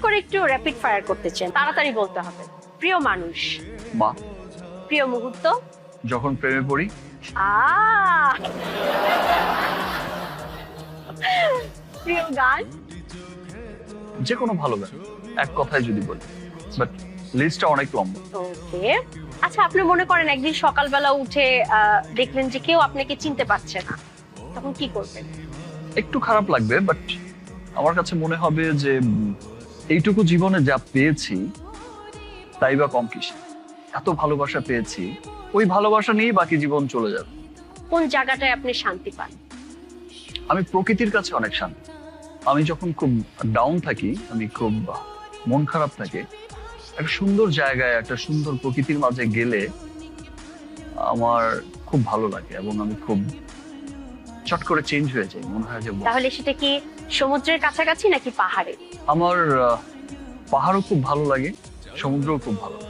করে একটু rapid fire করতে চান, তাড়াতাড়ি বলতে হবে। প্রিয় মানুষ, মা। প্রিয় মুহূর্ত, যখন প্রেমে পড়ি। আহ প্রিয় গান, যে কোনো ভালো গান, এক কথায় যদি বলি, বাট লিস্টটা অনেক লম্বা। ওকে। আচ্ছা, আপনি মনে করেন একদিন সকালবেলা উঠে দেখলেন যে কেউ আপনাকে চিনতে পারছে না, তখন কি করবেন? একটু খারাপ লাগবে, বাট আমার কাছে মনে হবে যে এইটুকু জীবনে যা পেয়েছি তাই বা কম কিসে। এত ভালোবাসা পেয়েছি, ওই ভালোবাসা নিয়েই বাকি জীবন চলে যাবে। কোন জায়গাটায় আপনি শান্তি পান? আমি প্রকৃতির কাছে অনেক শান্তি। আমি যখন খুব ডাউন থাকি, আমি খুব মন খারাপ থাকে, একটা সুন্দর জায়গায়, একটা সুন্দর প্রকৃতির মাঝে গেলে আমার খুব ভালো লাগে এবং আমি খুব চট করে চেঞ্জ হয়ে যাই। মনে হয় যে তাহলে সেটা কি সমুদ্রের কাছাকাছি নাকি পাহাড়ে? আমার পাহাড়ও খুব ভালো লাগে, সমুদ্রও খুব ভালো লাগে।